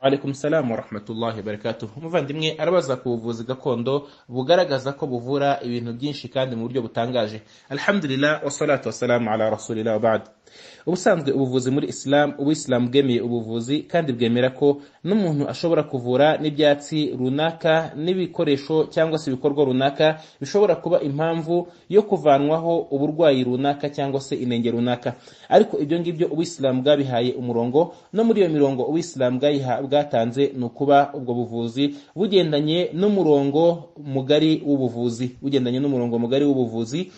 Alaikum salam wa rahmatullahi wa barakatuh. Umuvandimwe arabaza ku buvuzi gakondo bugaragaza ko buvura ibintu byinshi kandi mu buryo butangaje. Alhamdulillah wassalatu wassalamu ala rasulillah wa ba'd. Ubusanzwe ubuvuzi muri Ubuislamu bwemeye ubuvuzi kandi bwemera ko n'umuntu ashobora kuvura n'ibyatsi runaka n'ibikoresho cyangwa se ibikorwa runaka bishobora kuba impamvu yo kuvanwaho uburwayi runaka cyangwa se inenge runaka. Ariko ibyo ngibyo Ubuislamu bwabihaye umurongo, no muri iyo mirongo Ubuislamu bwatanze ni ukuba ubwo buvuzi bugendanye n'umurongo mugari w'ubuvuzi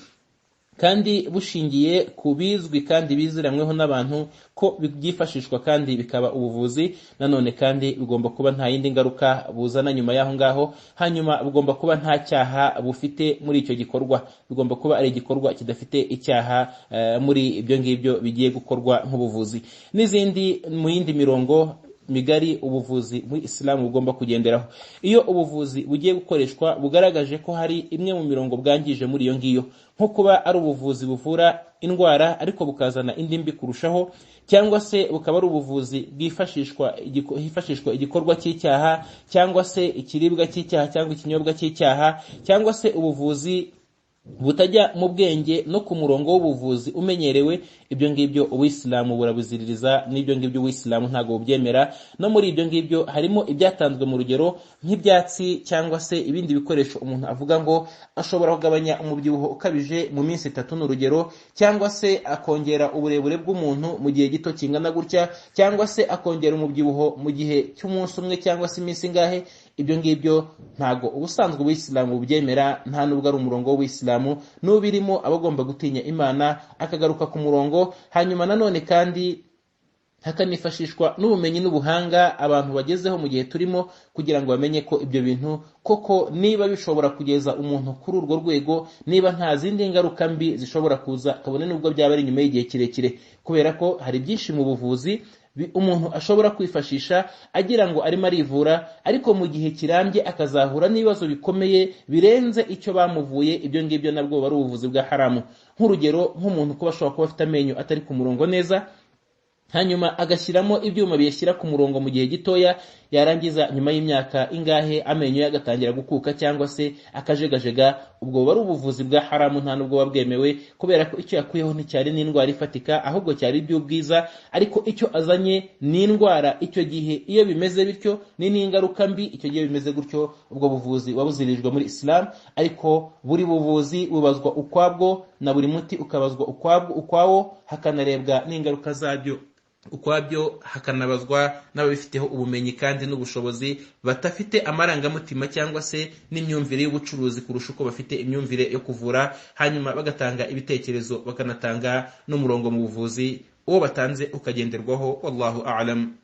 kandi bushingiye ku bizwi kandi biziranyweho n'abantu ko byifashishwa kandi bikaba ubuvuzi. Nanone kandi bigomba kuba nta yindi ngaruka buzana nyuma y'aho ngaho, hanyuma bugomba kuba nta cyaha bufite muri icyo gikorwa, bigomba kuba ari igikorwa kidafite icyaha muri ibyo ngibyo bigiye gukorwa nk'ubuvuzi. N'izindi mu yindi mirongo migari ubuvuzi muri Islamu bugomba kugenderaho. Iyo ubuvuzi bugiye gukoreshwa bugaragaje ko hari imwe mu mirongo bwangije muri iyo ngiyo, nko kuba ari ubuvuzi buvura indwara ariko bukazana indi mbi kurushaho, cyangwa se bukaba ari ubuvuzi hifashishwa igikorwa cy'icyaha, cyangwa se ikiribwa cy'icyaha cyangwa ikinyobwa cy'icyaha, cyangwa se ubuvuzi butajya mu bwenge no ku murongo w'ubuvuzi umenyerewe, ibyo ngibyo Ubuislamu burabuziririza, n'ibyo ngibyo Ubuislamu ntago bubyemera. No muri ibyo ngibyo harimo ibyatanzwe mu rugero nk'ibyatsi cyangwa se ibindi bikoresho umuntu avuga ngo ashobora kugabanya umubyibuho ukabije mu minsi 3 n'urugero, cyangwa se akongera uburebure bw'umuntu mu gihe gito kingana gutya, cyangwa se akongera umubyibuho mu gihe cy'umunsi umwe cyangwa se iminsi ngahe. Ibyo ngibyo ntago ubusanzwe Ubuislamu bubyemera, nta nubwo ari umurongo w'Ubuislamu. N'ubirimo abagomba gutinya Imana akagaruka ku murongo. Hanyuma nanone kandi hakanifashishwa n'ubumenyi n'ubuhanga abantu bagezeho mu gihe turimo, kugira ngo bamenye ko ibyo bintu koko niba bishobora kugeza umuntu kuri urwo rwego, niba nta zindi ngaruka mbi zishobora kuza, kabone nubwo byaba ari nyuma y'igihe kirekire, kubera ko hari byinshi mu buvuzi umuntu ashobora kwifashisha agira ngo arimo arivura, ariko mu gihe kirambye akazahura n'ibibazo bikomeye birenze icyo bamuvuye. Ibyo ngibyo nabwo bari ubuvuzi bwa haramu. Nk'urugero, nk'umuntu kuba ashobora kuba afite amenyo atari ku murongo neza, hanyuma agashyiramo ibyuma biyashyira ku murongo mu gihe gitoya, yarangiza nyuma y'imyaka ingahe amenyo ye agatangira gukuka cyangwa se akajegajega. Ubwo bari ubuvuzi bwa haramu, nta nubwo bwemewe, kubera ko icyo yakuyeho nticyari n'indwara ifatika, ahubwo cyari iby'ubwiza. Ariko icyo azanye ni indwara. Icyo gihe iyo bimeze bityo ni n'ingaruka mbi. Icyo gihe bimeze gutyo, ubwo buvuzi wabuzirijwe muri Islam. Ariko buri buvuzi bubazwa ukwabwo, na buri muti ukabazwa ukwawo, hakanarebwa n'ingaruka zabyo ukwabyo, hakanabazwa n'ababifiteho ubumenyi kandi n'ubushobozi, batafite amarangamutima cyangwa se n'imyumvire y'ubucuruzi kurusha uko bafite imyumvire yo kuvura. Hanyuma bagatanga ibitekerezo, bakanatanga n'umurongo mu buvuzi, uwo batanze ukagenderwaho. Wallahu a'lam.